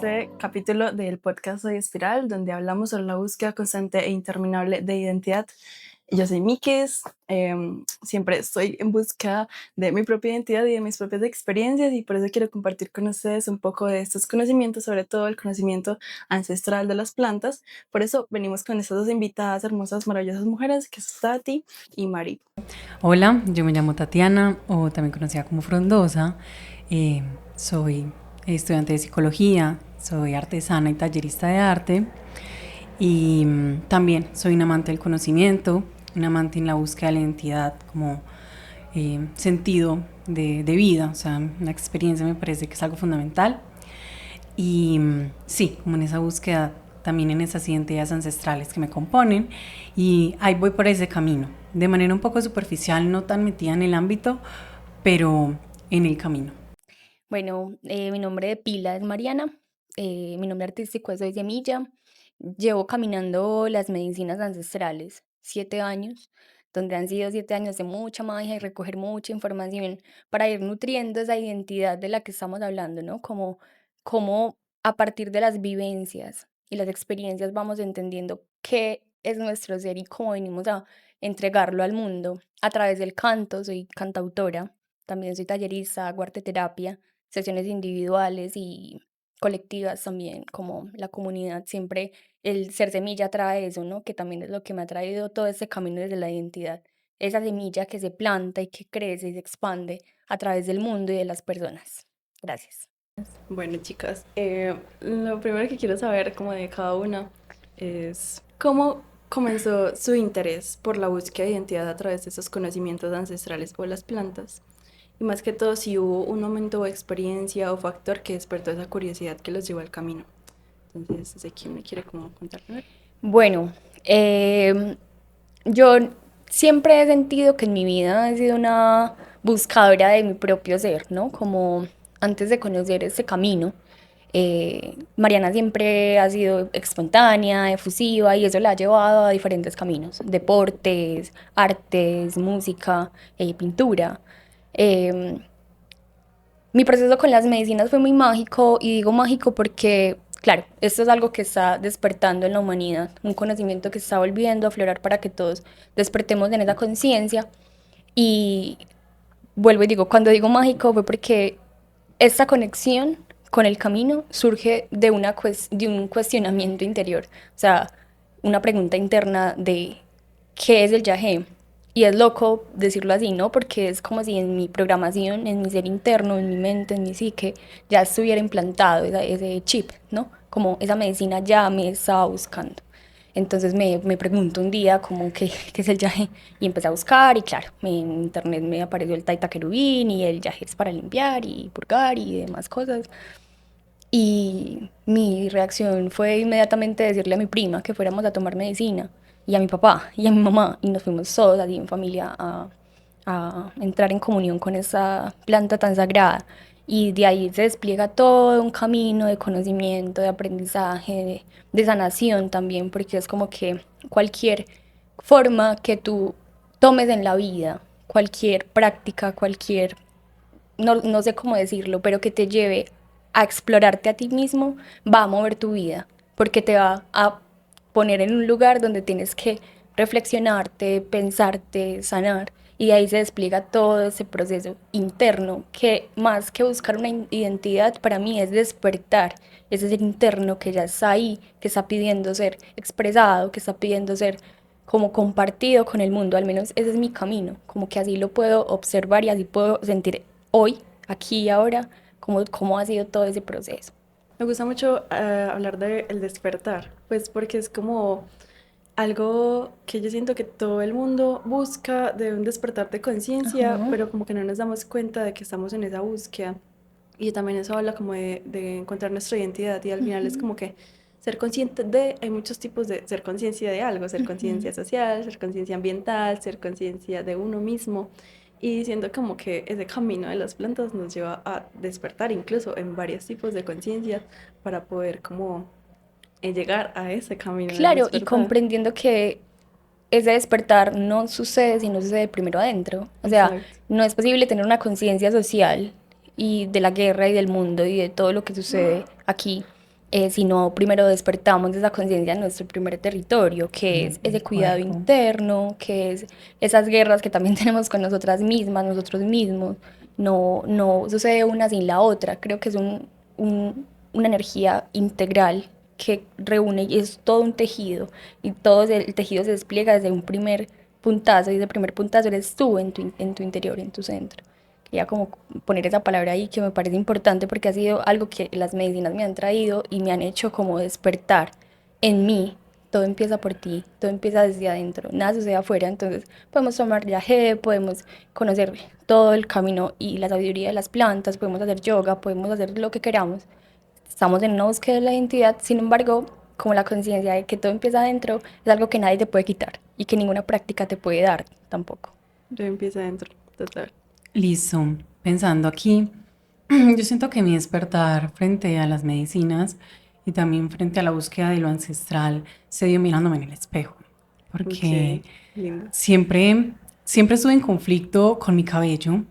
este capítulo del podcast Soy Espiral, donde hablamos sobre la búsqueda constante e interminable de identidad. Yo soy Mikis, siempre estoy en búsqueda de mi propia identidad y de mis propias experiencias, y por eso quiero compartir con ustedes un poco de estos conocimientos, sobre todo el conocimiento ancestral de las plantas. Por eso venimos con estas dos invitadas hermosas, maravillosas mujeres, que es Tati y Mari. Hola, yo me llamo Tatiana, o también conocida como Frondosa. Soy estudiante de psicología, soy artesana y tallerista de arte, y también soy un amante del conocimiento, un amante en la búsqueda de la identidad como sentido de vida. O sea, una experiencia me parece que es algo fundamental. Y sí, como en esa búsqueda, también en esas identidades ancestrales que me componen, y ahí voy por ese camino, de manera un poco superficial, no tan metida en el ámbito, pero en el camino. Bueno, mi nombre de pila es Mariana, mi nombre artístico es Soy Semilla. Llevo caminando las medicinas ancestrales 7 años, donde han sido 7 años de mucha magia y recoger mucha información para ir nutriendo esa identidad de la que estamos hablando, ¿no? Como a partir de las vivencias y las experiencias vamos entendiendo qué es nuestro ser y cómo venimos a entregarlo al mundo a través del canto. Soy cantautora, también soy tallerista, hago arte terapia, sesiones individuales y colectivas también, como la comunidad. Siempre el ser semilla trae eso, ¿no? Que también es lo que me ha traído todo este camino desde la identidad. Esa semilla que se planta y que crece y se expande a través del mundo y de las personas. Gracias. Bueno, chicas, lo primero que quiero saber como de cada una es cómo comenzó su interés por la búsqueda de identidad a través de esos conocimientos ancestrales o las plantas. Y más que todo, si hubo un momento o experiencia o factor que despertó esa curiosidad que los llevó al camino. Entonces, ¿de quién me quiere como contar primero? Bueno, yo siempre he sentido que en mi vida he sido una buscadora de mi propio ser, ¿no? Como antes de conocer este camino, Mariana siempre ha sido espontánea, efusiva, y eso la ha llevado a diferentes caminos: deportes, artes, música, pintura. Em, Mi proceso con las medicinas fue muy mágico, y digo mágico porque, claro, esto es algo que está despertando en la humanidad, un conocimiento que está volviendo a aflorar para que todos despertemos en esa conciencia. Y vuelvo y digo, cuando digo mágico fue porque esta conexión con el camino surge de de un cuestionamiento interior, o sea, una pregunta interna de qué es el yagé. Y es loco decirlo así, ¿no? Porque es como si en mi programación, en mi ser interno, en mi mente, en mi psique, ya estuviera implantado ese chip, ¿no? Como esa medicina ya me estaba buscando. Entonces me pregunto un día como qué es el yaje, y empecé a buscar, y claro, en internet me apareció el taita querubín, y el yaje es para limpiar y purgar y demás cosas. Y mi reacción fue inmediatamente decirle a mi prima que fuéramos a tomar medicina, y a mi papá y a mi mamá, y nos fuimos todos allí en familia a entrar en comunión con esa planta tan sagrada. Y de ahí se despliega todo un camino de conocimiento, de aprendizaje, de sanación también, porque es como que cualquier forma que tú tomes en la vida, cualquier práctica, no sé cómo decirlo, pero que te lleve a explorarte a ti mismo, va a mover tu vida, porque te va a poner en un lugar donde tienes que reflexionarte, pensarte, sanar, y de ahí se despliega todo ese proceso interno, que más que buscar una identidad, para mí es despertar ese ser interno que ya está ahí, que está pidiendo ser expresado, que está pidiendo ser como compartido con el mundo. Al menos ese es mi camino, como que así lo puedo observar y así puedo sentir hoy, aquí y ahora, cómo ha sido todo ese proceso. Me gusta mucho hablar de el despertar, pues porque es como algo que yo siento que todo el mundo busca, de un despertar de conciencia, Ajá. pero como que no nos damos cuenta de que estamos en esa búsqueda. Y también eso habla como de encontrar nuestra identidad, y al final es Ujú, como que ser consciente de, hay muchos tipos de ser conciencia de algo: ser ujú. conciencia social, ser conciencia ambiental, ser conciencia de uno mismo. Y siento como que ese camino de las plantas nos lleva a despertar incluso en varios tipos de conciencias para poder como llegar a ese camino del Claro, y despertar. comprendiendo que ese despertar no sucede si no sucede primero adentro. O sea, Exacto. no es posible tener una conciencia social y de la guerra y del mundo y de todo lo que sucede aquí, si no primero despertamos de esa conciencia en nuestro primer territorio, que es ese cuidado interno, que es esas guerras que también tenemos con nosotras mismas, nosotros mismos. No sucede una sin la otra. Creo que es una energía integral que reúne y es todo un tejido, y todo el tejido se despliega desde un primer puntazo, y ese primer puntazo eres tú en tu interior, en tu centro. Quería como poner esa palabra ahí que me parece importante porque ha sido algo que las medicinas me han traído y me han hecho como despertar en mí. Todo empieza por ti, todo empieza desde adentro, nada sucede afuera. Entonces podemos tomar viaje, podemos conocer todo el camino y la sabiduría de las plantas, podemos hacer yoga, podemos hacer lo que queramos. Estamos en una búsqueda de la identidad, sin embargo, como la conciencia de que todo empieza adentro es algo que nadie te puede quitar y que ninguna práctica te puede dar tampoco. Todo empieza adentro, total. Listo, pensando aquí, yo siento que mi despertar frente a las medicinas y también frente a la búsqueda de lo ancestral se dio mirándome en el espejo, porque siempre estuve en conflicto con mi cabello,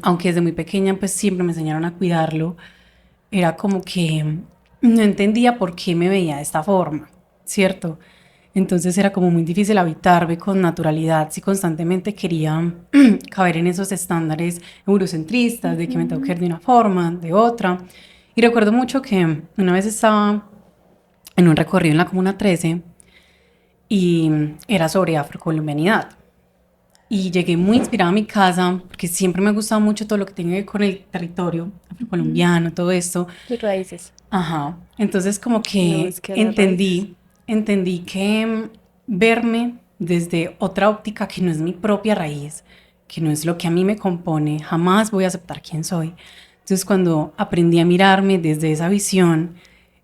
aunque desde muy pequeña pues siempre me enseñaron a cuidarlo. Era como que no entendía por qué me veía de esta forma, ¿cierto? Entonces era como muy difícil habitarme con naturalidad si constantemente quería caber en esos estándares eurocentristas de que me tengo que ver de una forma, de otra. Y recuerdo mucho que una vez estaba en un recorrido en la Comuna 13 y era sobre afrocolombianidad. Y llegué muy inspirada a mi casa, porque siempre me ha gustado mucho todo lo que tiene que ver con el territorio afrocolombiano, todo esto. Tus raíces. Ajá. Entonces como que entendí que verme desde otra óptica que no es mi propia raíz, que no es lo que a mí me compone, jamás voy a aceptar quién soy. Entonces cuando aprendí a mirarme desde esa visión,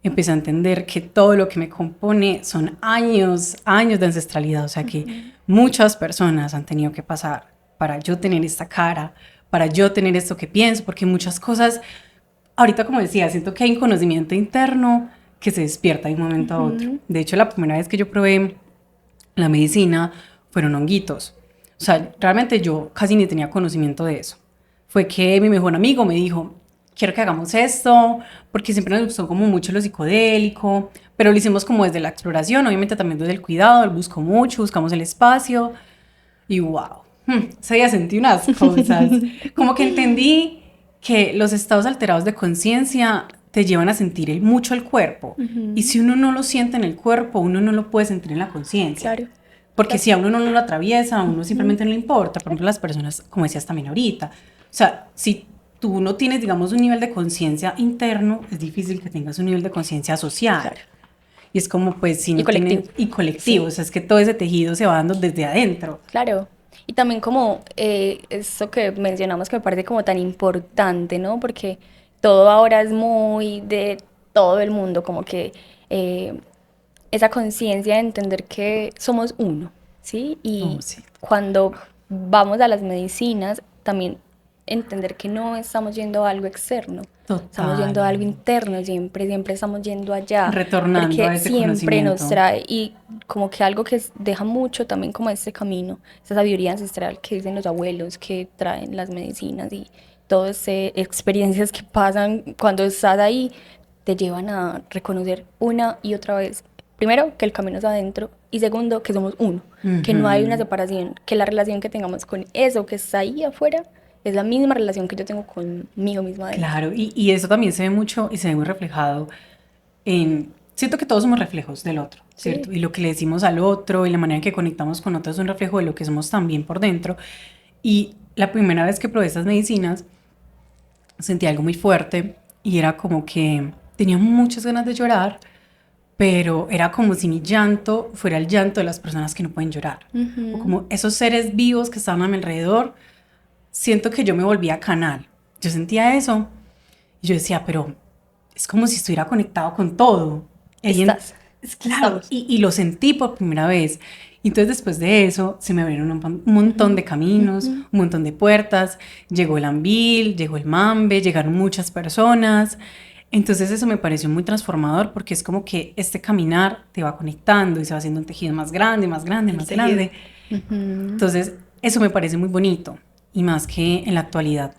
empecé a entender que todo lo que me compone son años de ancestralidad, o sea que muchas personas han tenido que pasar para yo tener esta cara, para yo tener esto que pienso, porque muchas cosas, ahorita como decía, siento que hay un conocimiento interno que se despierta de un momento a otro. De hecho, la primera vez que yo probé la medicina fueron honguitos. O sea, realmente yo casi ni tenía conocimiento de eso. Fue que mi mejor amigo me dijo, quiero que hagamos esto, porque siempre nos gustó como mucho lo psicodélico, pero lo hicimos como desde la exploración, obviamente también desde el cuidado, él buscó mucho, buscamos el espacio, y wow, ese día sentí unas cosas, como que entendí que los estados alterados de conciencia te llevan a sentir mucho el cuerpo, y si uno no lo siente en el cuerpo, uno no lo puede sentir en la conciencia. Claro. Porque si a uno no lo atraviesa, a uno simplemente no le importa. Por ejemplo, las personas, como decías también ahorita, o sea, si tú no tienes, digamos, un nivel de conciencia interno, es difícil que tengas un nivel de conciencia social. Claro. Y es como, pues, si no tienes... Y colectivo, sí. O sea, es que todo ese tejido se va dando desde adentro. Claro. Y también como eso que mencionamos que me parece como tan importante, ¿no? Porque todo ahora es muy de todo el mundo, como que esa conciencia de entender que somos uno, ¿sí? Y sí. Cuando vamos a las medicinas, también entender que no estamos yendo a algo externo, estamos yendo a algo interno, siempre estamos yendo allá, retornando porque a ese siempre nos trae, y como que algo que deja mucho también como este camino, esa sabiduría ancestral que dicen los abuelos, que traen las medicinas y todas experiencias que pasan cuando estás ahí, te llevan a reconocer una y otra vez, primero, que el camino es adentro, y segundo, que somos uno, que no hay una separación, que la relación que tengamos con eso que está ahí afuera es la misma relación que yo tengo conmigo misma. Claro, y eso también se ve mucho y se ve muy reflejado en... Siento que todos somos reflejos del otro, ¿cierto? Sí. Y lo que le decimos al otro y la manera en que conectamos con otros es un reflejo de lo que somos también por dentro. Y la primera vez que probé estas medicinas sentí algo muy fuerte y era como que tenía muchas ganas de llorar, pero era como si mi llanto fuera el llanto de las personas que no pueden llorar. O como esos seres vivos que estaban a mi alrededor. Siento que yo me volvía canal. Yo sentía eso y yo decía, pero es como si estuviera conectado con todo. Estás. Claro, y lo sentí por primera vez. Entonces después de eso se me abrieron un montón de caminos, un montón de puertas. Llegó el Ambil, llegó el Mambe, llegaron muchas personas. Entonces eso me pareció muy transformador porque es como que este caminar te va conectando y se va haciendo un tejido más grande, más grande, más grande. Entonces eso me parece muy bonito. Y más que en la actualidad,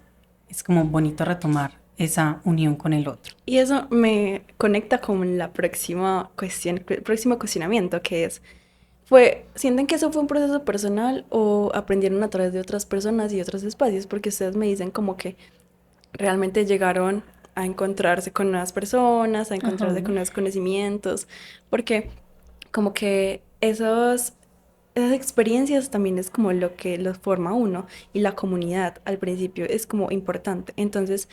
es como bonito retomar esa unión con el otro. Y eso me conecta con la próxima cuestión, el próximo cuestionamiento, que es, ¿sienten que eso fue un proceso personal o aprendieron a través de otras personas y otros espacios? Porque ustedes me dicen como que realmente llegaron a encontrarse con nuevas personas, a encontrarse con nuevos conocimientos, porque como que esas experiencias también es como lo que los forma a uno y la comunidad al principio es como importante. Entonces,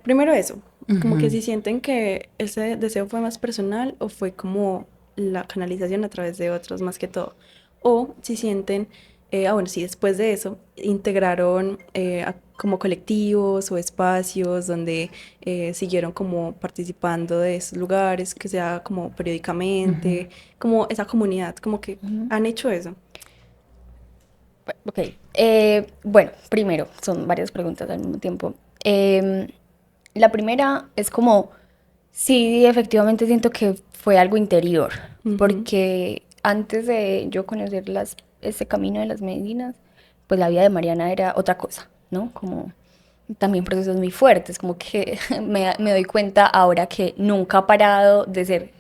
primero eso, como que Ujú. si sienten que ese deseo fue más personal o fue como la canalización a través de otros más que todo. O si sienten, bueno, si después de eso integraron como colectivos o espacios donde siguieron como participando de esos lugares, que sea como periódicamente, como esa comunidad, como que Ujú. han hecho eso. Ok, bueno, primero, son varias preguntas al mismo tiempo. La primera es como, sí, efectivamente siento que fue algo interior, Ujú, porque antes de yo conocer ese camino de las medicinas, pues la vida de Mariana era otra cosa, ¿no? Como también procesos muy fuertes, como que me doy cuenta ahora que nunca ha parado de ser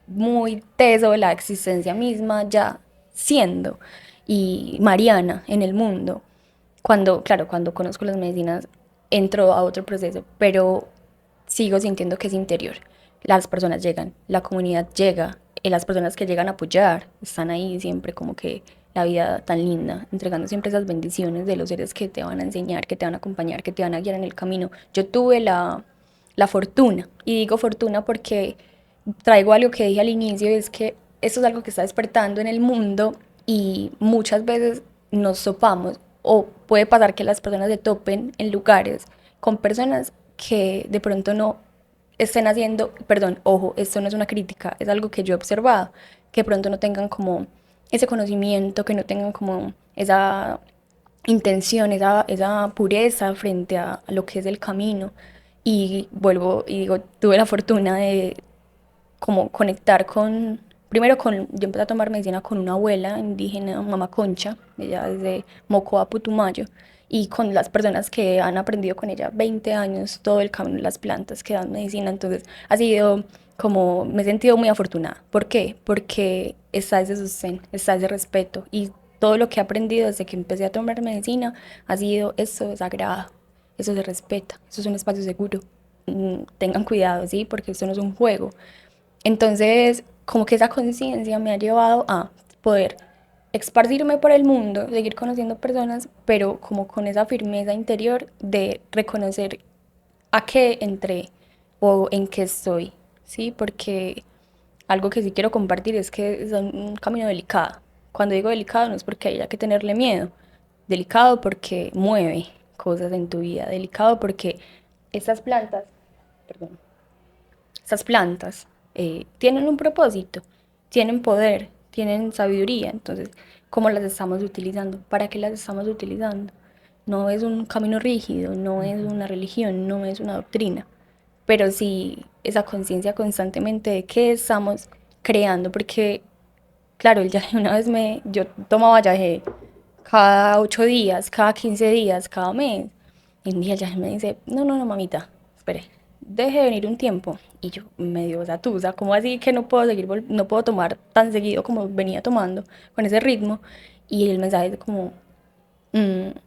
muy teso la existencia misma, ya siendo, y Mariana en el mundo. Cuando, claro, cuando conozco las medicinas, entro a otro proceso, pero sigo sintiendo que es interior. Las personas llegan, la comunidad llega, y las personas que llegan a apoyar están ahí siempre como que la vida tan linda, entregando siempre esas bendiciones de los seres que te van a enseñar, que te van a acompañar, que te van a guiar en el camino. Yo tuve la fortuna, y digo fortuna porque traigo algo que dije al inicio, y es que esto es algo que está despertando en el mundo y muchas veces nos topamos o puede pasar que las personas se topen en lugares con personas que de pronto no estén haciendo, perdón, ojo, esto no es una crítica, es algo que yo he observado, que de pronto no tengan como ese conocimiento, que no tengan como esa intención, esa pureza frente a lo que es el camino. Y vuelvo y digo, tuve la fortuna de como conectar con, primero con, yo empecé a tomar medicina con una abuela indígena, Mamá Concha, ella es de Mocoa, Putumayo, y con las personas que han aprendido con ella 20 años todo el camino de las plantas que dan medicina. Entonces ha sido como, me he sentido muy afortunada. ¿Por qué? Porque está ese sostén, está ese respeto, y todo lo que he aprendido desde que empecé a tomar medicina ha sido, eso es sagrado, eso se respeta, eso es un espacio seguro. Tengan cuidado, ¿sí? Porque esto no es un juego. Entonces, como que esa conciencia me ha llevado a poder esparcirme por el mundo, seguir conociendo personas, pero como con esa firmeza interior de reconocer a qué entré o en qué estoy, ¿sí? Porque algo que sí quiero compartir es que es un camino delicado. Cuando digo delicado no es porque haya que tenerle miedo, delicado porque mueve cosas en tu vida, delicado porque estas plantas, perdón, estas plantas tienen un propósito, tienen poder, tienen sabiduría. Entonces, ¿cómo las estamos utilizando? ¿Para qué las estamos utilizando? No es un camino rígido, no es una religión, no es una doctrina, pero sí esa conciencia constantemente de qué estamos creando, porque, claro, el yaje una vez yo tomaba yaje cada 8 días, cada 15 días, cada mes. Y un día ya me dice, no, no, no, mamita, espere, deje de venir un tiempo. Y yo medio satusa, ¿cómo así que no puedo seguir, no puedo tomar tan seguido como venía tomando, con ese ritmo? Y el mensaje es como,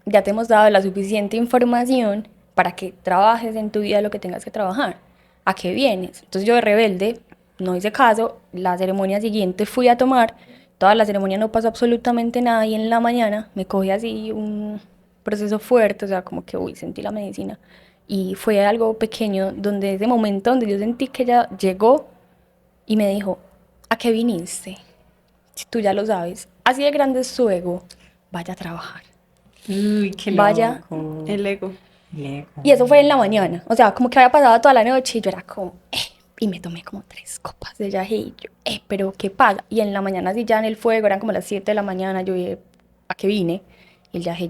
ya te hemos dado la suficiente información para que trabajes en tu vida lo que tengas que trabajar. ¿A qué vienes? Entonces yo de rebelde, no hice caso, la ceremonia siguiente fui a tomar, toda la ceremonia no pasó absolutamente nada, y en la mañana me cogí así un proceso fuerte, o sea, como que, uy, sentí la medicina. Y fue algo pequeño, donde ese momento donde yo sentí que ella llegó y me dijo, ¿a qué viniste? Si tú ya lo sabes, así de grande es su ego, vaya a trabajar, Uy, qué vaya. loco. el ego. El ego. Y eso fue en la mañana, o sea, como que había pasado toda la noche y yo era como, y me tomé como 3 copas de yaje y yo, pero ¿qué pasa? Y en la mañana así ya en el fuego, eran como las 7 de la mañana, yo dije, ¿a qué vine? Y el yaje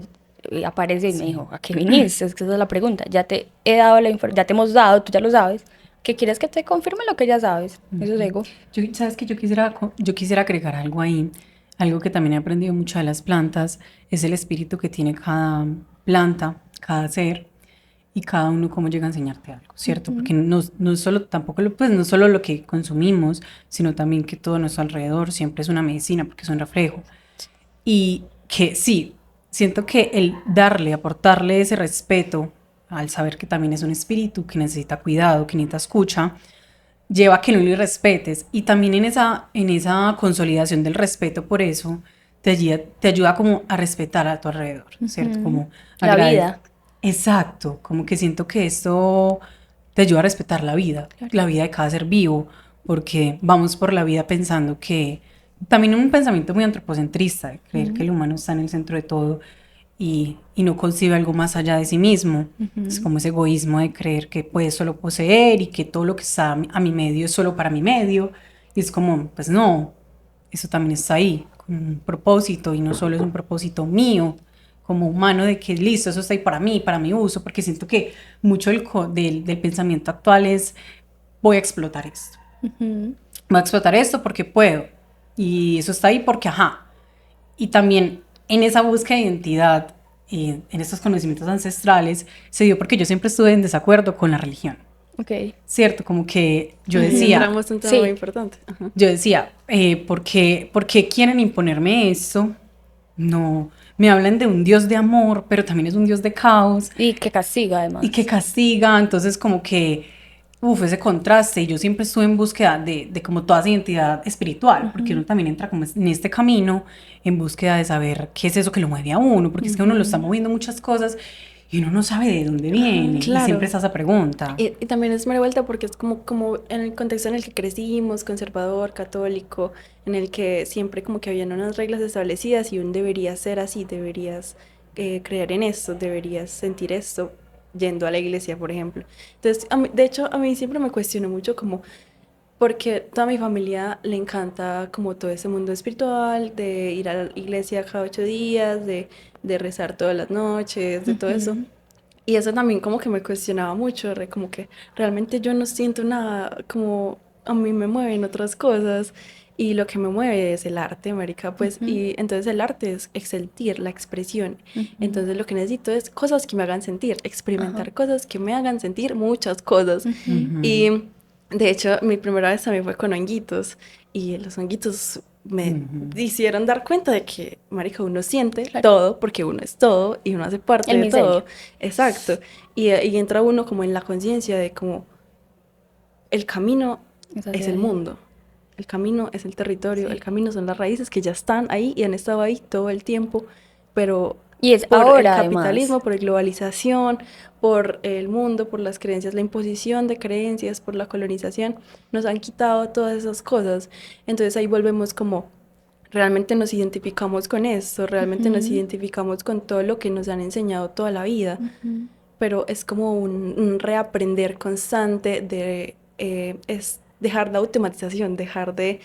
apareció y me Sí. dijo, ¿a qué viniste? Es que esa es la pregunta, ya te he dado la información, ya te hemos dado, tú ya lo sabes, ¿qué quieres que te confirme lo que ya sabes? Eso es Ujú. ego. Sabes que yo quisiera agregar algo ahí, algo que también he aprendido mucho de las plantas, es el espíritu que tiene cada planta, cada ser. y cada uno cómo llega a enseñarte algo, ¿cierto? Porque no solo, tampoco, pues no solo lo que consumimos, sino también que todo nuestro alrededor siempre es una medicina, porque es un reflejo. Y que sí, siento que el darle, aportarle ese respeto al saber que también es un espíritu que necesita cuidado, que necesita escucha, lleva a que no lo respetes. Y también en esa consolidación del respeto por eso, te ayuda como a respetar a tu alrededor, ¿cierto? Como la vida. Exacto, como que siento que esto te ayuda a respetar la vida de cada ser vivo, porque vamos por la vida pensando que, también un pensamiento muy antropocentrista, de creer que el humano está en el centro de todo y no concibe algo más allá de sí mismo. Es como ese egoísmo de creer que puede solo poseer y que todo lo que está a mi medio es solo para mi medio. Y es como, pues no, eso también está ahí, con un propósito y no solo es un propósito mío como humano de que listo, eso está ahí para mi uso, porque siento que mucho del pensamiento actual es voy a explotar esto. Voy a explotar esto porque puedo. Y eso está ahí porque, ajá. Y también en esa búsqueda de identidad, en estos conocimientos ancestrales, se dio porque yo siempre estuve en desacuerdo con la religión. Ok. Cierto, como que yo Ahí decía, entramos en un tema muy importante. Ajá. yo decía, por qué quieren imponerme esto? No, me hablan de un Dios de amor, pero también es un Dios de caos Y que castiga además. y que castiga, entonces como que, ese contraste, y yo siempre estuve en búsqueda de como toda esa identidad espiritual, porque uno también entra como en este camino en búsqueda de saber qué es eso que lo mueve a uno, porque es que uno lo está moviendo muchas cosas y uno no sabe de dónde viene, y Claro. siempre está esa pregunta. Y también es mera vuelta porque es como en el contexto en el que crecimos, conservador, católico, en el que siempre como que habían unas reglas establecidas y un debería ser así, deberías creer en esto, deberías sentir esto yendo a la iglesia, por ejemplo. Entonces, de hecho, a mí siempre me cuestionó mucho como, porque toda mi familia le encanta como todo ese mundo espiritual, de ir a la iglesia cada 8 días, de rezar todas las noches, de todo eso. Y eso también como que me cuestionaba mucho, como que realmente yo no siento nada, como a mí me mueven otras cosas y lo que me mueve es el arte, marica, pues, y entonces el arte es sentir, la expresión. Entonces lo que necesito es cosas que me hagan sentir, experimentar cosas que me hagan sentir muchas cosas. Y de hecho, mi primera vez también fue con honguitos y los honguitos me hicieron dar cuenta de que, marica, uno siente todo porque uno es todo y uno hace parte El de todo. micelio. Exacto. Y entra uno como en la conciencia de como el camino Es es hacia el ahí. mundo. El camino es el territorio, Sí. el camino son las raíces que ya están ahí y han estado ahí todo el tiempo, pero Y es por el ahora capitalismo, además. por la globalización, por el mundo, por las creencias, la imposición de creencias, por la colonización, nos han quitado todas esas cosas. Entonces ahí volvemos como, realmente nos identificamos con esto, realmente nos identificamos con todo lo que nos han enseñado toda la vida, pero es como un reaprender constante de es dejar la automatización, dejar de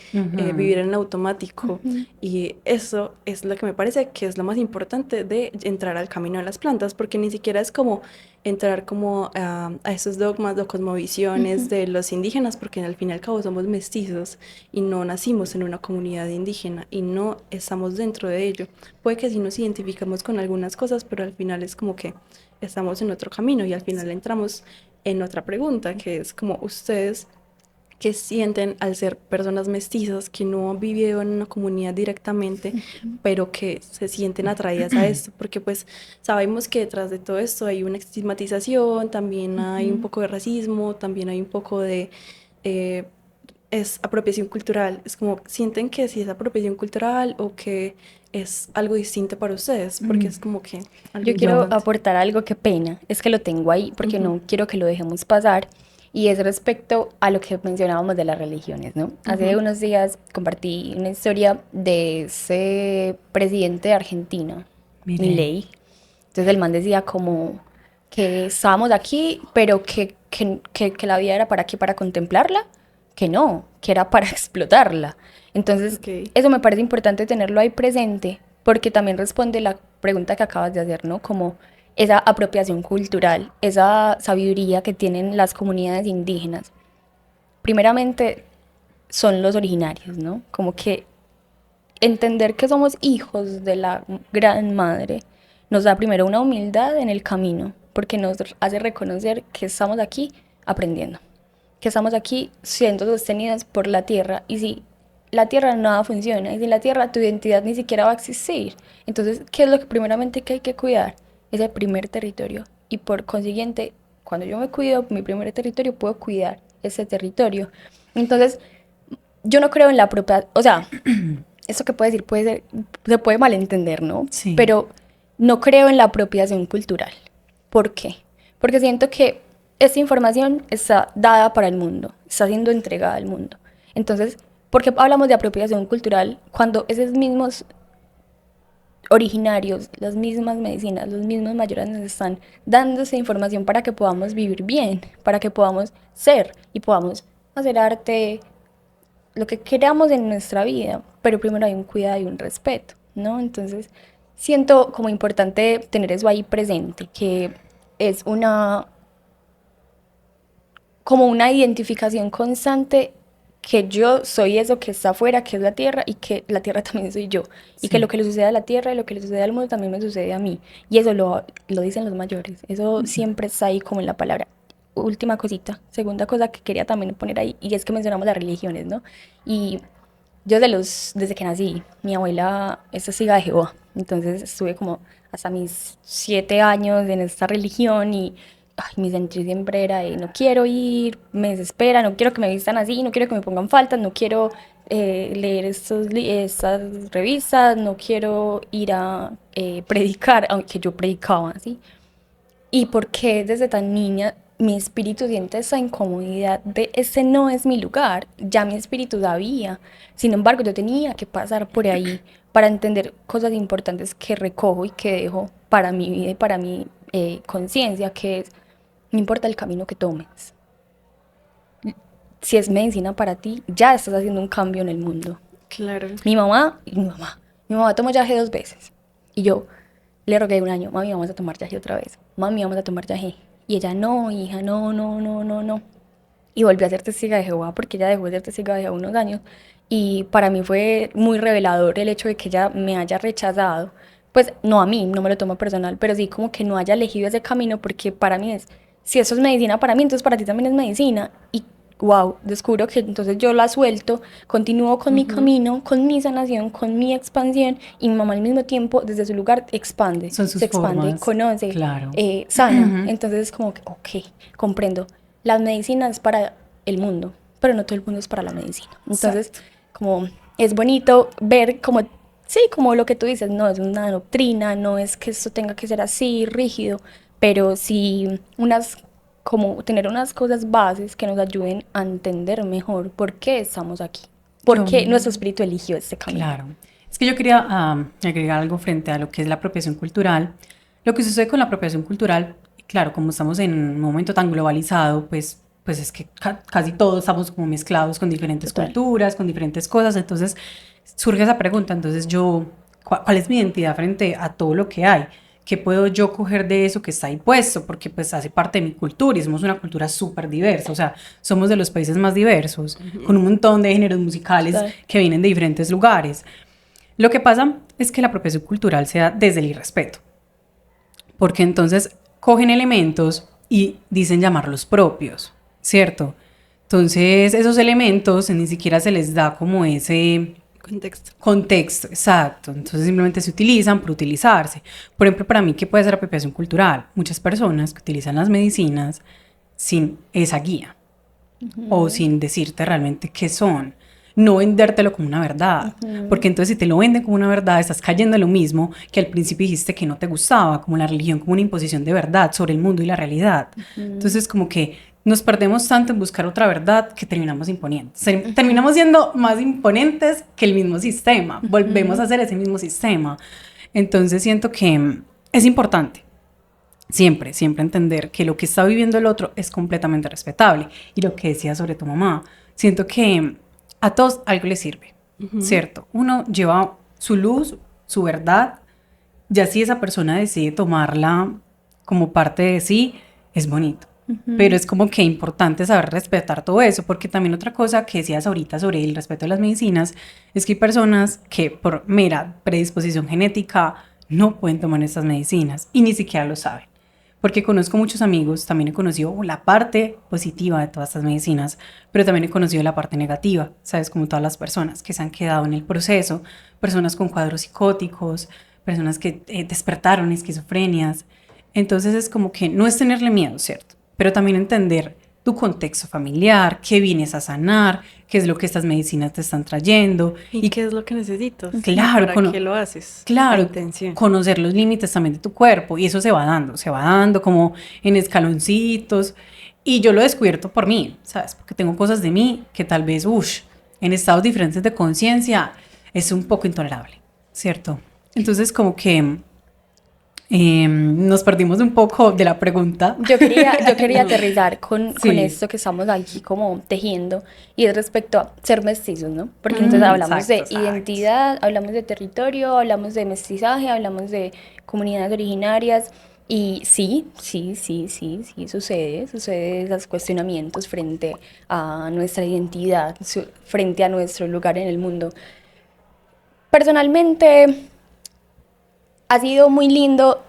vivir en automático. Y eso es lo que me parece que es lo más importante de entrar al camino de las plantas, porque ni siquiera es como entrar como a esos dogmas o cosmovisiones de los indígenas, porque al fin y al cabo somos mestizos y no nacimos en una comunidad indígena y no estamos dentro de ello. Puede que sí nos identificamos con algunas cosas, pero al final es como que estamos en otro camino y al final entramos en otra pregunta, que es como ustedes que sienten al ser personas mestizas que no han vivido en una comunidad directamente, pero que se sienten atraídas a esto, porque pues sabemos que detrás de todo esto hay una estigmatización, también hay un poco de racismo, también hay un poco de eh, es apropiación cultural. Es como, sienten que si es apropiación cultural o que es algo distinto para ustedes, porque es como que algo Yo quiero importante. aportar algo, qué pena, es que lo tengo ahí porque no quiero que lo dejemos pasar y es respecto a lo que mencionábamos de las religiones, ¿no? Hace unos días compartí una historia de ese presidente de Argentina, Milei. Milei. Entonces el man decía como que estábamos aquí, pero que la vida era para qué, para contemplarla, que no, que era para explotarla. Entonces, Ok. eso me parece importante tenerlo ahí presente, porque también responde la pregunta que acabas de hacer, ¿no? Como esa apropiación cultural, esa sabiduría que tienen las comunidades indígenas. Primeramente, son los originarios, ¿no? Como que entender que somos hijos de la gran madre nos da primero una humildad en el camino, porque nos hace reconocer que estamos aquí aprendiendo, que estamos aquí siendo sostenidos por la tierra, y si la tierra nada funciona, y sin la tierra tu identidad ni siquiera va a existir. Entonces, ¿qué es lo que primeramente que hay que cuidar? Es el primer territorio, y por consiguiente, cuando yo me cuido mi primer territorio, puedo cuidar ese territorio. Entonces, yo no creo en la propia, o sea, eso que puedo decir se puede malentender, ¿no? Sí. Pero no creo en la apropiación cultural. ¿Por qué? Porque siento que esta información está dada para el mundo, está siendo entregada al mundo. Entonces, ¿por qué hablamos de apropiación cultural cuando esos mismos originarios, las mismas medicinas, los mismos mayores nos están dando esa información para que podamos vivir bien, para que podamos ser y podamos hacer arte, lo que queramos en nuestra vida? Pero primero hay un cuidado y un respeto, ¿no? Entonces, siento como importante tener eso ahí presente, que es como una identificación constante, que yo soy eso que está afuera, que es la tierra, y que la tierra también soy yo, y que lo que le sucede a la tierra y lo que le sucede al mundo también me sucede a mí, y eso lo dicen los mayores, eso siempre está ahí como en la palabra. Última cosita, segunda cosa que quería también poner ahí, y es que mencionamos las religiones, ¿no? Y yo desde que nací, mi abuela es testiga de Jehová, entonces estuve como hasta mis 7 años en esta religión, y ay, mi sentir siempre era de no quiero ir, me desespera, no quiero que me vistan así, no quiero que me pongan faltas, no quiero leer estas revistas, no quiero ir a predicar, aunque yo predicaba así. ¿Y por qué desde tan niña mi espíritu siente esa incomodidad de ese no es mi lugar? Ya mi espíritu sabía. Sin embargo, yo tenía que pasar por ahí para entender cosas importantes que recojo y que dejo para mi vida y para mi conciencia, que es, no importa el camino que tomes. Si es medicina para ti, ya estás haciendo un cambio en el mundo. Claro. Mi mamá tomó yaje 2 veces. Y yo le rogué un año: mami, vamos a tomar yaje otra vez. Mami, vamos a tomar yaje. Y ella: no, hija, no, no, no, no, no. Y volvió a ser testiga de Jehová, porque ella dejó de ser testiga de Jehová unos años. Y para mí fue muy revelador el hecho de que ella me haya rechazado. Pues no a mí, no me lo tomo personal, pero sí como que no haya elegido ese camino, porque para mí es, si eso es medicina para mí, entonces para ti también es medicina. Y wow, descubro que entonces yo la suelto, continúo con mi camino, con mi sanación, con mi expansión, y mi mamá al mismo tiempo desde su lugar expande, Son sus se expande, formas, conoce, claro. sana. Entonces es como que, ok, comprendo, las medicinas para el mundo, pero no todo el mundo es para la medicina. Entonces, como es bonito ver como, sí, como lo que tú dices, no es una doctrina, no es que esto tenga que ser así, rígido, pero sí como tener unas cosas bases que nos ayuden a entender mejor por qué estamos aquí, por qué nuestro espíritu eligió este camino. Claro. Es que yo quería agregar algo frente a lo que es la apropiación cultural. Lo que sucede con la apropiación cultural, claro, como estamos en un momento tan globalizado, pues es que casi todos estamos como mezclados con diferentes culturas, con diferentes cosas. Entonces surge esa pregunta, entonces ¿cuál es mi identidad frente a todo lo que hay? ¿Qué puedo yo coger de eso que está ahí puesto? Porque pues hace parte de mi cultura, y somos una cultura súper diversa, o sea, somos de los países más diversos, con un montón de géneros musicales que vienen de diferentes lugares. Lo que pasa es que la apropiación cultural se da desde el irrespeto, porque entonces cogen elementos y dicen llamarlos propios, ¿cierto? Entonces esos elementos ni siquiera se les da como ese contexto, exacto. Entonces simplemente se utilizan por utilizarse. Por ejemplo, para mí, ¿qué puede ser apropiación cultural? Muchas personas que utilizan las medicinas sin esa guía o sin decirte realmente qué son. No vendértelo como una verdad, porque entonces si te lo venden como una verdad, estás cayendo en lo mismo que al principio dijiste que no te gustaba, como la religión, como una imposición de verdad sobre el mundo y la realidad. Entonces como que nos perdemos tanto en buscar otra verdad que terminamos imponiendo. Terminamos siendo más imponentes que el mismo sistema. Volvemos a hacer ese mismo sistema. Entonces siento que es importante siempre entender que lo que está viviendo el otro es completamente respetable. Y lo que decía sobre tu mamá, siento que a todos algo les sirve, ¿cierto? Uno lleva su luz, su verdad, ya si esa persona decide tomarla como parte de sí, es bonito. Pero es como que importante saber respetar todo eso, porque también otra cosa que decías ahorita sobre el respeto de las medicinas es que hay personas que por mera predisposición genética no pueden tomar estas medicinas y ni siquiera lo saben. porque conozco muchos amigos, también he conocido la parte positiva de todas estas medicinas, pero también he conocido la parte negativa, ¿sabes? Como todas las personas que se han quedado en el proceso, personas con cuadros psicóticos, personas que despertaron esquizofrenias. Entonces es como que no es tenerle miedo, ¿cierto? Pero también entender tu contexto familiar, qué vienes a sanar, qué es lo que estas medicinas te están trayendo. ¿Y qué es lo que necesitas? Claro, ¿Para qué lo haces? Claro, La intención. conocer los límites también de tu cuerpo y eso se va dando como en escaloncitos. Y yo lo he descubierto por mí, ¿sabes? Porque tengo cosas de mí que tal vez, en estados diferentes de conciencia es un poco intolerable, ¿cierto? Entonces como que nos perdimos un poco de la pregunta. Yo quería aterrizar con Sí. esto que estamos aquí como tejiendo y es respecto a ser mestizos, ¿no? Porque entonces hablamos de exacto. identidad, hablamos de territorio, hablamos de mestizaje, hablamos de comunidades originarias y sí sucede esos cuestionamientos frente a nuestra identidad, frente a nuestro lugar en el mundo. Personalmente ha sido muy lindo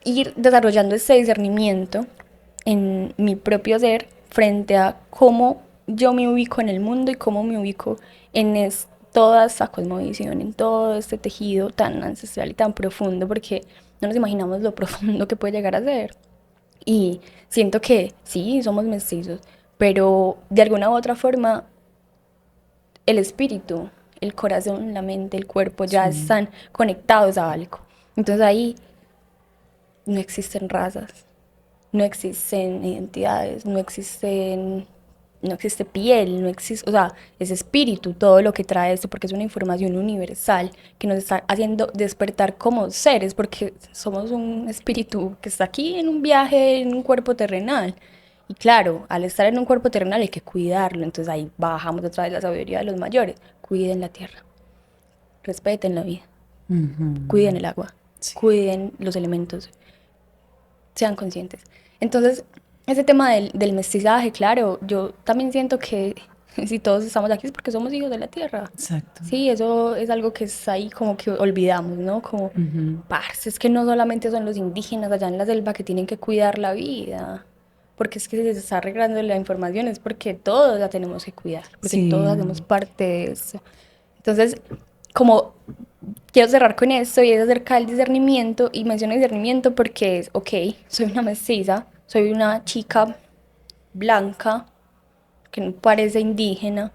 ir desarrollando este discernimiento en mi propio ser frente a cómo yo me ubico en el mundo y cómo me ubico en toda esta cosmovisión, en todo este tejido tan ancestral y tan profundo, porque no nos imaginamos lo profundo que puede llegar a ser. Y siento que sí, somos mestizos, pero de alguna u otra forma el espíritu, el corazón, la mente, el cuerpo ya están conectados a algo. Entonces ahí no existen razas, no existen identidades, no existe piel, no existe, o sea, es espíritu todo lo que trae esto, porque es una información universal que nos está haciendo despertar como seres, porque somos un espíritu que está aquí en un viaje, en un cuerpo terrenal. Y claro, al estar en un cuerpo terrenal hay que cuidarlo, entonces ahí bajamos otra vez la sabiduría de los mayores. Cuiden la tierra, respeten la vida, cuiden el agua, cuiden los elementos, sean conscientes. Entonces, ese tema del mestizaje, claro, yo también siento que si todos estamos aquí es porque somos hijos de la tierra. Exacto. Sí, eso es algo que es ahí como que olvidamos, ¿no? Como, parce, es que no solamente son los indígenas allá en la selva que tienen que cuidar la vida, porque es que se está arreglando la información, es porque todos la tenemos que cuidar, porque todos hacemos parte de eso. Entonces, como quiero cerrar con esto y es acerca del discernimiento, y menciono discernimiento porque es, ok, soy una mestiza, soy una chica blanca que no parece indígena,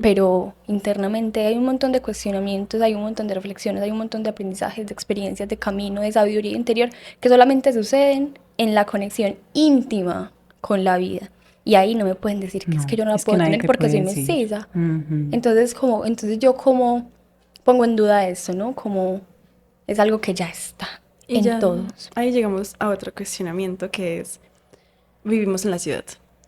pero internamente hay un montón de cuestionamientos, hay un montón de reflexiones, hay un montón de aprendizajes, de experiencias, de camino, de sabiduría interior que solamente suceden en la conexión íntima con la vida. Y ahí no me pueden decir que es que yo no la puedo tener porque soy mestiza. Entonces yo como pongo en duda eso, ¿no? Como es algo que ya está Y en ya todos. ahí llegamos a otro cuestionamiento que es, vivimos en la ciudad.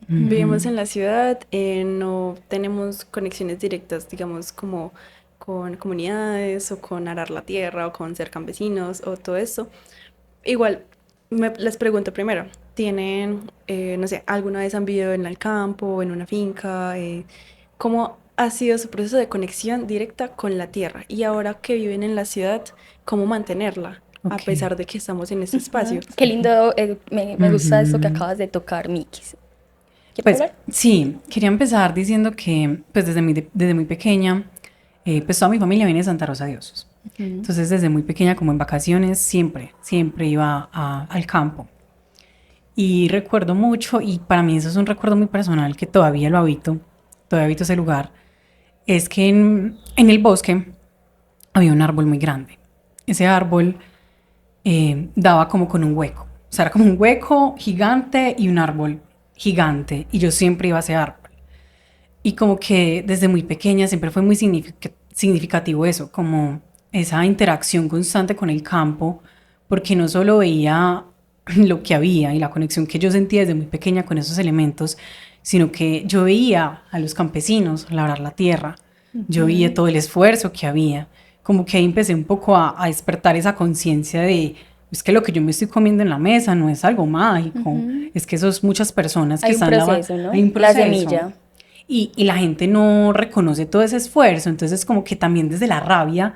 Vivimos en la ciudad, no tenemos conexiones directas, digamos, como con comunidades o con arar la tierra o con ser campesinos o todo eso. Igual, les pregunto primero, ¿tienen, no sé, alguna vez han vivido en el campo o en una finca? ¿Cómo ha sido su proceso de conexión directa con la tierra? Y ahora que viven en la ciudad, ¿cómo mantenerla? A pesar de que estamos en este espacio. Qué lindo, me gusta eso que acabas de tocar, Mikis. Pues sí, quería empezar diciendo que pues desde muy pequeña, pues toda mi familia viene de Santa Rosa de Osos. Entonces desde muy pequeña, como en vacaciones, siempre iba al campo. Y recuerdo mucho, y para mí eso es un recuerdo muy personal que todavía habito ese lugar, es que en el bosque había un árbol muy grande. Ese árbol daba como con un hueco. O sea, era como un hueco gigante y un árbol gigante. Y yo siempre iba a ese árbol. Y como que desde muy pequeña siempre fue muy significativo eso, como esa interacción constante con el campo, porque no solo veía lo que había y la conexión que yo sentía desde muy pequeña con esos elementos, sino que yo veía a los campesinos labrar la tierra, yo veía todo el esfuerzo que había, como que ahí empecé un poco a despertar esa conciencia de, es que lo que yo me estoy comiendo en la mesa no es algo mágico, es que esos muchas personas que están... Hay un proceso, ¿no? Hay un proceso. La semilla. Y la gente no reconoce todo ese esfuerzo, entonces como que también desde la rabia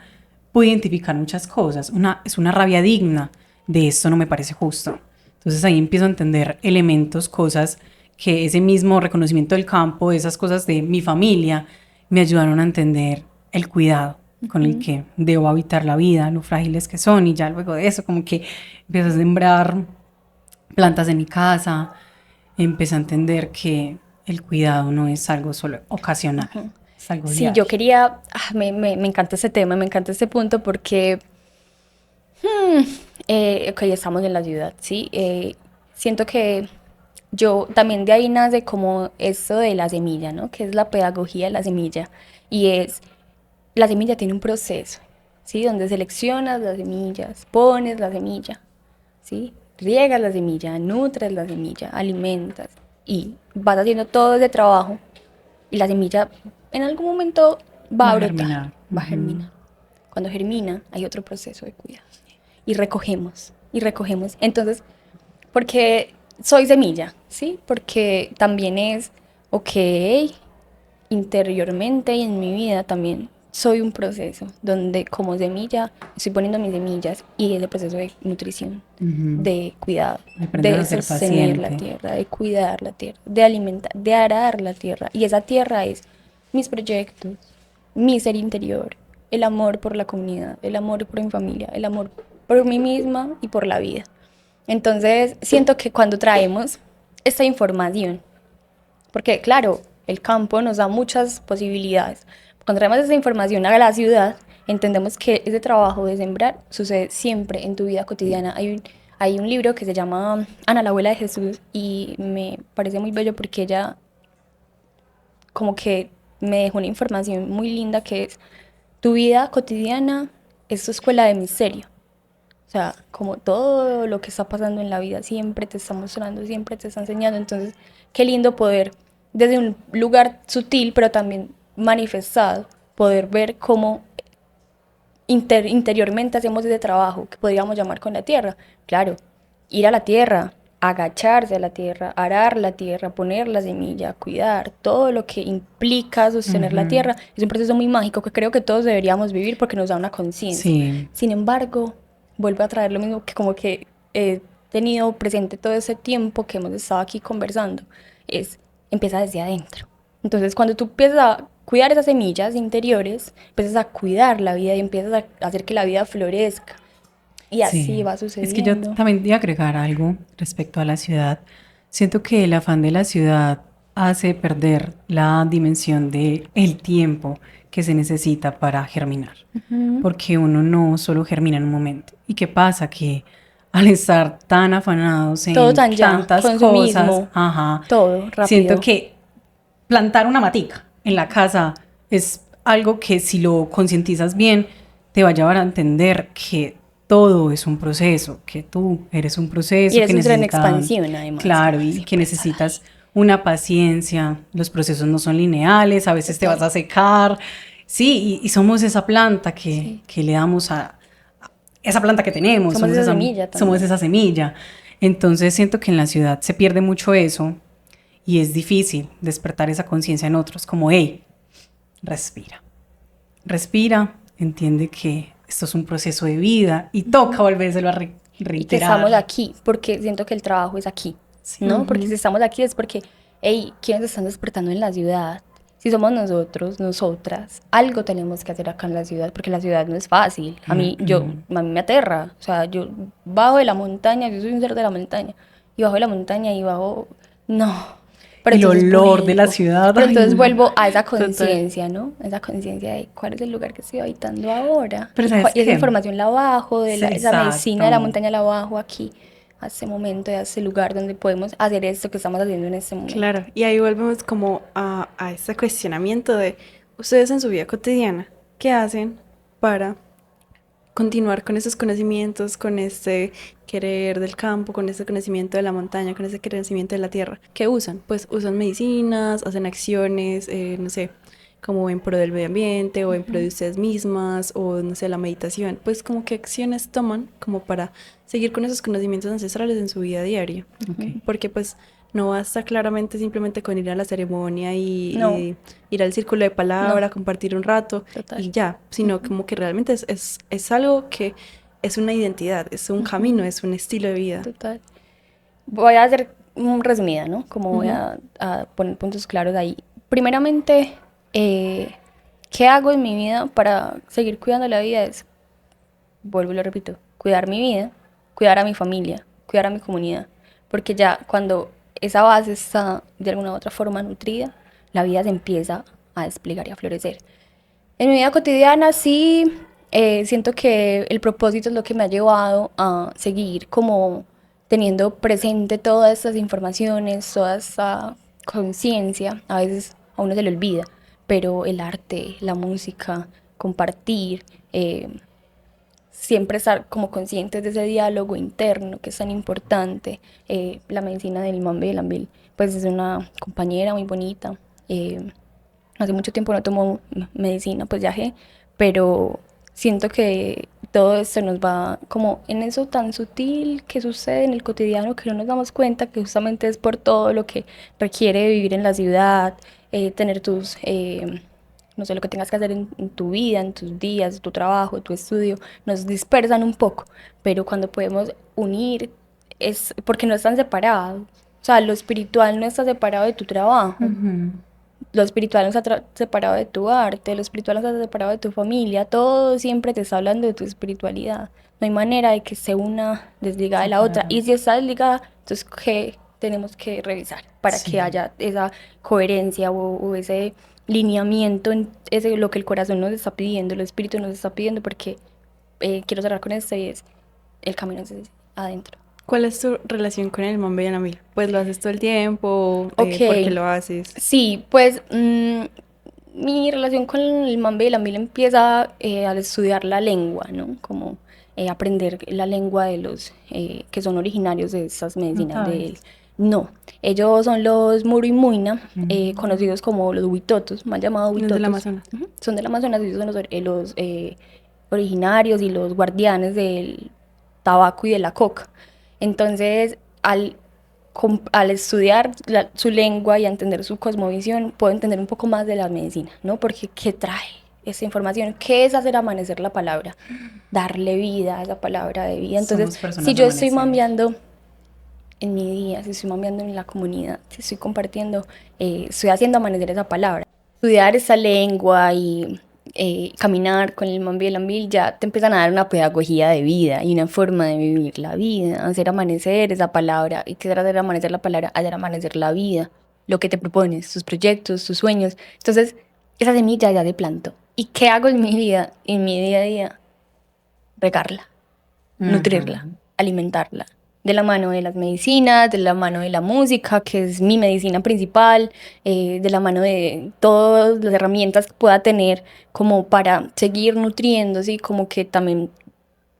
puedo identificar muchas cosas. Es una rabia digna de esto no me parece justo. Entonces ahí empiezo a entender elementos, cosas que ese mismo reconocimiento del campo, esas cosas de mi familia, me ayudaron a entender el cuidado con el que debo habitar la vida, lo frágiles que son, y ya luego de eso como que empiezo a sembrar plantas en mi casa, empecé a entender que el cuidado no es algo solo ocasional, es algo Sí, diario. yo quería, me encanta ese tema, me encanta este punto porque, ok, estamos en la ciudad, ¿sí? Siento que yo también de ahí nace como esto de la semilla, ¿no? Que es la pedagogía de la semilla. Y es, la semilla tiene un proceso, ¿sí? Donde seleccionas las semillas, pones la semilla, ¿sí? Riegas la semilla, nutres la semilla, alimentas y vas haciendo todo ese trabajo y la semilla en algún momento va Va a a brotar, germinar. va a germinar. Cuando germina hay otro proceso de cuidado y recogemos y recogemos. Entonces, porque soy semilla, ¿sí? Porque también es, ok, interiormente y en mi vida también soy un proceso donde como semilla estoy poniendo mis semillas y es el proceso de nutrición, de cuidado, Aprendes de a ser sostener la paciente. tierra, de cuidar la tierra, de alimentar, de arar la tierra. Y esa tierra es mis proyectos, mi ser interior, el amor por la comunidad, el amor por mi familia, el amor por mí misma y por la vida. Entonces, siento que cuando traemos esta información, porque claro, el campo nos da muchas posibilidades. Cuando traemos esa información a la ciudad, entendemos que ese trabajo de sembrar sucede siempre en tu vida cotidiana. Hay un libro que se llama Ana, la abuela de Jesús, y me parece muy bello porque ella como que me dejó una información muy linda que es, tu vida cotidiana es tu escuela de misterio. O sea, como todo lo que está pasando en la vida siempre te está mostrando, siempre te está enseñando. Entonces, qué lindo poder, desde un lugar sutil, pero también manifestado, poder ver cómo interiormente hacemos ese trabajo que podríamos llamar con la tierra. Claro, ir a la tierra, agacharse a la tierra, arar la tierra, poner la semilla, cuidar, todo lo que implica sostener la tierra, es un proceso muy mágico que creo que todos deberíamos vivir porque nos da una conciencia. Sí. Sin embargo, vuelve a traer lo mismo que como que he tenido presente todo ese tiempo que hemos estado aquí conversando, es empieza desde adentro. Entonces, cuando tú empiezas a cuidar esas semillas interiores, empiezas a cuidar la vida y empiezas a hacer que la vida florezca. Y así Sí, va es que yo sucediendo. también voy a agregar algo respecto a la ciudad. Siento que el afán de la ciudad hace perder la dimensión de el tiempo que se necesita para germinar, porque uno no solo germina en un momento. ¿Y qué pasa? Que al estar tan afanados Todo en tan ya, tantas cosas, consumismo, ajá, todo siento rápido. que plantar una matica en la casa es algo que si lo concientizas bien te va a llevar a entender que todo es un proceso, que tú eres un Y proceso, eres que un tren en necesitan, expansión, además. claro, y que Siempre estás necesitas una paciencia, los procesos no son lineales, a veces te vas a secar, sí, y somos esa planta Sí. que le damos a esa planta que tenemos, Somos esa semilla somos también. esa semilla. Entonces siento que en la ciudad se pierde mucho eso y es difícil despertar esa conciencia en otros, como, hey, respira, respira, entiende que esto es un proceso de vida y toca volvérselo a Y que estamos reiterar. aquí, porque siento que el trabajo es aquí, Sí. ¿no? Porque si estamos aquí es porque, hey, ¿quiénes están despertando en la ciudad? Si somos nosotros, nosotras, algo tenemos que hacer acá en la ciudad, porque la ciudad no es fácil. A mí me aterra. O sea, yo bajo de la montaña, yo soy un ser de la montaña, y bajo de la montaña y bajo, no. Pero El entonces olor de la ciudad, pero ay, entonces no. vuelvo a esa Total. conciencia, ¿no? Esa conciencia de cuál es el lugar que estoy habitando ahora. Pero Y, ¿sabes y esa qué? información la bajo, Sí, esa medicina de la exacto. montaña la bajo aquí, a ese momento, a ese lugar donde podemos hacer esto que estamos haciendo en este momento. Claro, y ahí volvemos como a ese cuestionamiento de ustedes en su vida cotidiana, ¿qué hacen para continuar con esos conocimientos, con ese querer del campo, con ese conocimiento de la montaña, con ese conocimiento de la tierra? ¿Qué usan? Pues usan medicinas, hacen acciones, no sé, como en pro del medio ambiente o en pro de ustedes mismas o no sé, la meditación. Pues como qué acciones toman como para seguir con esos conocimientos ancestrales en su vida diaria. Ok. Porque pues no basta claramente simplemente con ir a la ceremonia No. y ir al círculo de palabra, No. compartir un rato Total. y ya, sino como que realmente es algo que es una identidad, es un camino, es un estilo de vida. Total. voy a hacer resumida, ¿no? Como voy a poner puntos claros ahí. Primeramente, ¿qué hago en mi vida para seguir cuidando la vida? Es, vuelvo y lo repito, cuidar mi vida, cuidar a mi familia, cuidar a mi comunidad. Porque ya cuando esa base está de alguna u otra forma nutrida, la vida se empieza a desplegar y a florecer. En mi vida cotidiana sí, siento que el propósito es lo que me ha llevado a seguir como teniendo presente todas estas informaciones, toda esta conciencia. A veces a uno se le olvida, pero el arte, la música, compartir, siempre estar como conscientes de ese diálogo interno que es tan importante. La medicina del Imam Belambil, pues es una compañera muy bonita. Hace mucho tiempo no tomo medicina, pues ya sé, pero siento que todo esto nos va como en eso tan sutil que sucede en el cotidiano que no nos damos cuenta que justamente es por todo lo que requiere vivir en la ciudad, tener tus, no sé, lo que tengas que hacer en tu vida, en tus días, tu trabajo, tu estudio, nos dispersan un poco, pero cuando podemos unir es porque no están separados. O sea, lo espiritual no está separado de tu trabajo, lo espiritual no está separado de tu arte, lo espiritual no está separado de tu familia, todo siempre te está hablando de tu espiritualidad. No hay manera de que se una desligada de la otra. Y si está desligada, entonces, ¿qué tenemos que revisar para que haya esa coherencia o ese lineamiento en ese, lo que el corazón nos está pidiendo, el espíritu nos está pidiendo? Porque quiero cerrar con esto y es, el camino es adentro. ¿Cuál es tu relación con el Imam Belambil? Pues lo haces todo el tiempo, Ok, ¿por qué lo haces? sí, pues mi relación con el Mambe y la Mil empieza al estudiar la lengua, ¿no? Como aprender la lengua de los que son originarios de estas medicinas de él. No, ellos son los Muruy-Muina, conocidos como los Huitotos, mal llamados Los del Huitotos. Amazonas. Son del Amazonas, ellos son los originarios y los guardianes del tabaco y de la coca. Entonces, al estudiar su lengua y a entender su cosmovisión, puedo entender un poco más de la medicina, ¿no? Porque ¿qué trae esa información? ¿Qué es hacer amanecer la palabra? Darle vida a esa palabra de vida. Entonces, si yo estoy mambeando en mi día, si estoy mambeando en la comunidad, si estoy compartiendo, estoy haciendo amanecer esa palabra. Estudiar esa lengua y caminar con el Mambi y el Ambil ya te empiezan a dar una pedagogía de vida y una forma de vivir la vida, hacer amanecer esa palabra. ¿Y qué es hacer amanecer la palabra? Hacer amanecer la vida, lo que te propones, tus proyectos, tus sueños. Entonces, esa semilla ya de planto. ¿Y qué hago en mi vida, en mi día a día? Regarla, nutrirla, alimentarla. De la mano de las medicinas, de la mano de la música, que es mi medicina principal, de la mano de todas las herramientas que pueda tener como para seguir nutriéndose y como que también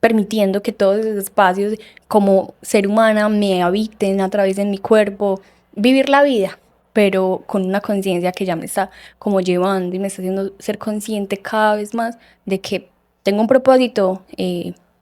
permitiendo que todos esos espacios como ser humana me habiten a través de mi cuerpo, vivir la vida, pero con una conciencia que ya me está como llevando y me está haciendo ser consciente cada vez más de que tengo un propósito,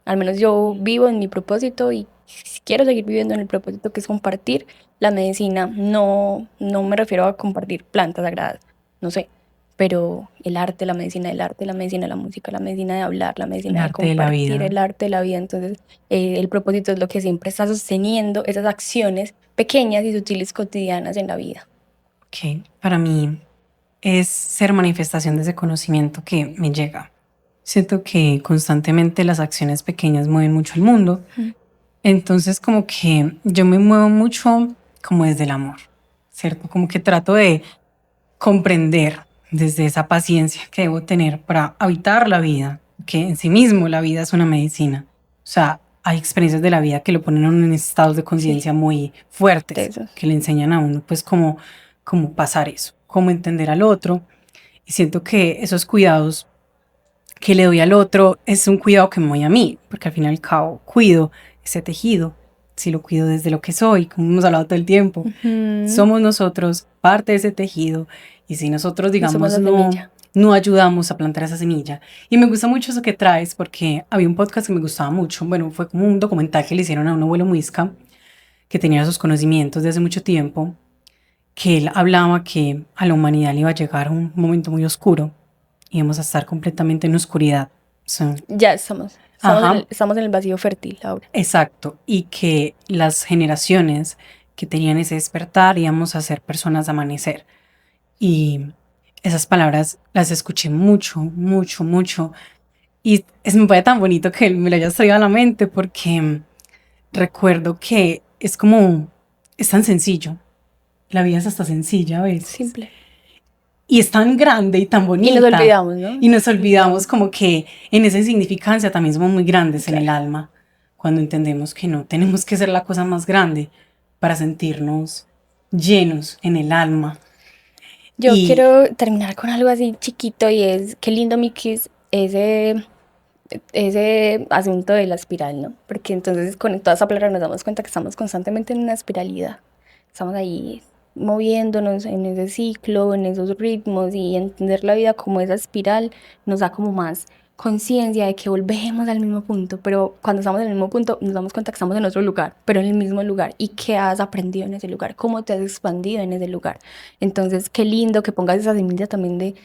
al menos yo vivo en mi propósito y si quiero seguir viviendo en el propósito que es compartir la medicina. No me refiero a compartir plantas sagradas, no sé, pero el arte, la medicina del arte, la medicina de la música, la medicina de hablar, la medicina de compartir, el arte de la vida. Entonces, el propósito es lo que siempre está sosteniendo esas acciones pequeñas y sutiles cotidianas en la vida. Ok, para mí es ser manifestación de ese conocimiento que me llega. Siento que constantemente las acciones pequeñas mueven mucho el mundo. Entonces como que yo me muevo mucho como desde el amor, ¿cierto? Como que trato de comprender desde esa paciencia que debo tener para habitar la vida, que en sí mismo la vida es una medicina. O sea, hay experiencias de la vida que lo ponen a uno en estados de conciencia muy fuertes, que le enseñan a uno pues cómo pasar eso, cómo entender al otro. Y siento que esos cuidados que le doy al otro es un cuidado que me doy a mí, porque al fin y al cabo cuido ese tejido, si lo cuido desde lo que soy, como hemos hablado todo el tiempo. Somos nosotros parte de ese tejido y si nosotros, digamos, no ayudamos a plantar esa semilla. Y me gusta mucho eso que traes porque había un podcast que me gustaba mucho, bueno, fue como un documental que le hicieron a un abuelo muisca que tenía esos conocimientos de hace mucho tiempo, que él hablaba que a la humanidad le iba a llegar un momento muy oscuro, íbamos a estar completamente en oscuridad Ya estamos en el vacío fértil ahora. Exacto, y que las generaciones que tenían ese despertar íbamos a ser personas de amanecer. Y esas palabras las escuché mucho, mucho, mucho. Y me parece tan bonito que me lo hayas traído a la mente porque recuerdo que es tan sencillo. La vida es hasta sencilla a veces. Simple. Y es tan grande y tan bonita. Y nos olvidamos, ¿no? Y nos olvidamos como que en esa insignificancia también somos muy grandes en el alma. Cuando entendemos que no tenemos que ser la cosa más grande para sentirnos llenos en el alma. Yo quiero terminar con algo así chiquito y es, qué lindo, Mikis, ese asunto de la espiral, ¿no? Porque entonces con toda esa palabra nos damos cuenta que estamos constantemente en una espiralidad. Estamos ahí moviéndonos en ese ciclo, en esos ritmos, y entender la vida como esa espiral nos da como más conciencia de que volvemos al mismo punto, pero cuando estamos en el mismo punto nos damos cuenta que estamos en otro lugar, pero en el mismo lugar, y qué has aprendido en ese lugar, cómo te has expandido en ese lugar. Entonces qué lindo que pongas esa semilla también de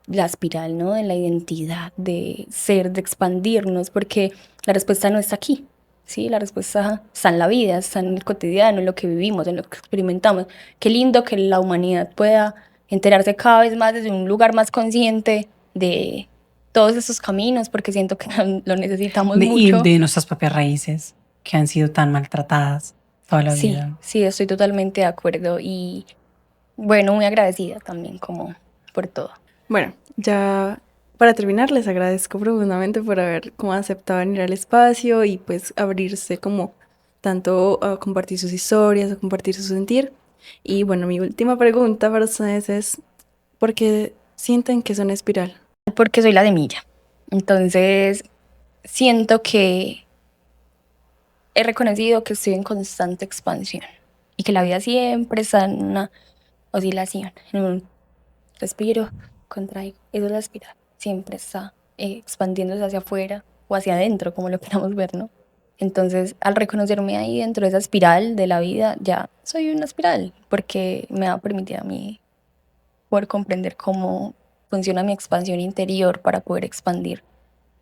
la espiral, ¿no? De la identidad, de ser, de expandirnos, porque la respuesta no está aquí, ¿sí? La respuesta está en la vida, está en el cotidiano, en lo que vivimos, en lo que experimentamos. Qué lindo que la humanidad pueda enterarse cada vez más desde un lugar más consciente de todos esos caminos, porque siento que lo necesitamos mucho. Y de nuestras propias raíces, que han sido tan maltratadas toda la vida. Sí, estoy totalmente de acuerdo y, bueno, muy agradecida también como por todo. Bueno, ya para terminar, les agradezco profundamente por haber como aceptado venir al espacio y pues abrirse como tanto a compartir sus historias, a compartir su sentir. Y bueno, mi última pregunta para ustedes es, ¿por qué sienten que es una espiral? Porque soy la semilla. Entonces, siento que he reconocido que estoy en constante expansión y que la vida siempre está en una oscilación, en un respiro, contraigo. Eso es la espiral. Siempre está expandiéndose hacia afuera o hacia adentro, como lo queramos ver, ¿no? Entonces, al reconocerme ahí dentro de esa espiral de la vida, ya soy una espiral, porque me ha permitido a mí poder comprender cómo funciona mi expansión interior para poder expandir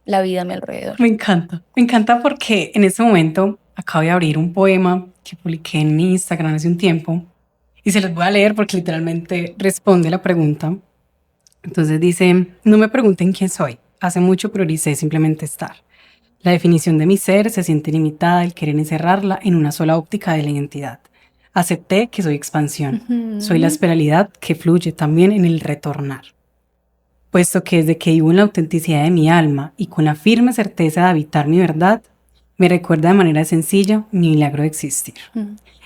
la vida a mi alrededor. Me encanta porque en este momento acabo de abrir un poema que publiqué en mi Instagram hace un tiempo y se los voy a leer porque literalmente responde la pregunta. Entonces dice, no me pregunten quién soy, hace mucho prioricé simplemente estar. La definición de mi ser se siente limitada al querer encerrarla en una sola óptica de la identidad. Acepté que soy expansión, soy la espiralidad que fluye también en el retornar. Puesto que desde que vivo en la autenticidad de mi alma y con la firme certeza de habitar mi verdad, me recuerda de manera sencilla mi milagro de existir.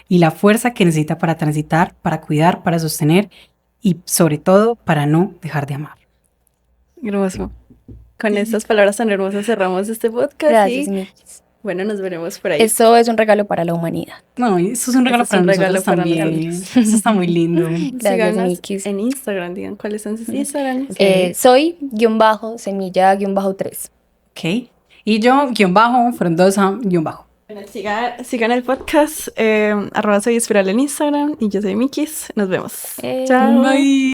Y la fuerza que necesita para transitar, para cuidar, para sostener y sobre todo para no dejar de amar. Hermoso. Con estas palabras tan hermosas cerramos este podcast. Gracias, Mikis. Bueno, nos veremos por ahí. Eso es un regalo para la humanidad. No, eso es un regalo para nosotros también. Eso está muy lindo. Gracias, Mikis. En Instagram, digan cuáles son sus Instagrams. Soy _semilla_3. Ok. Y yo, _frondosa_. Bueno, sigan el podcast, @soyespiral en Instagram y yo soy Mikis. Nos vemos. Chao. Bye.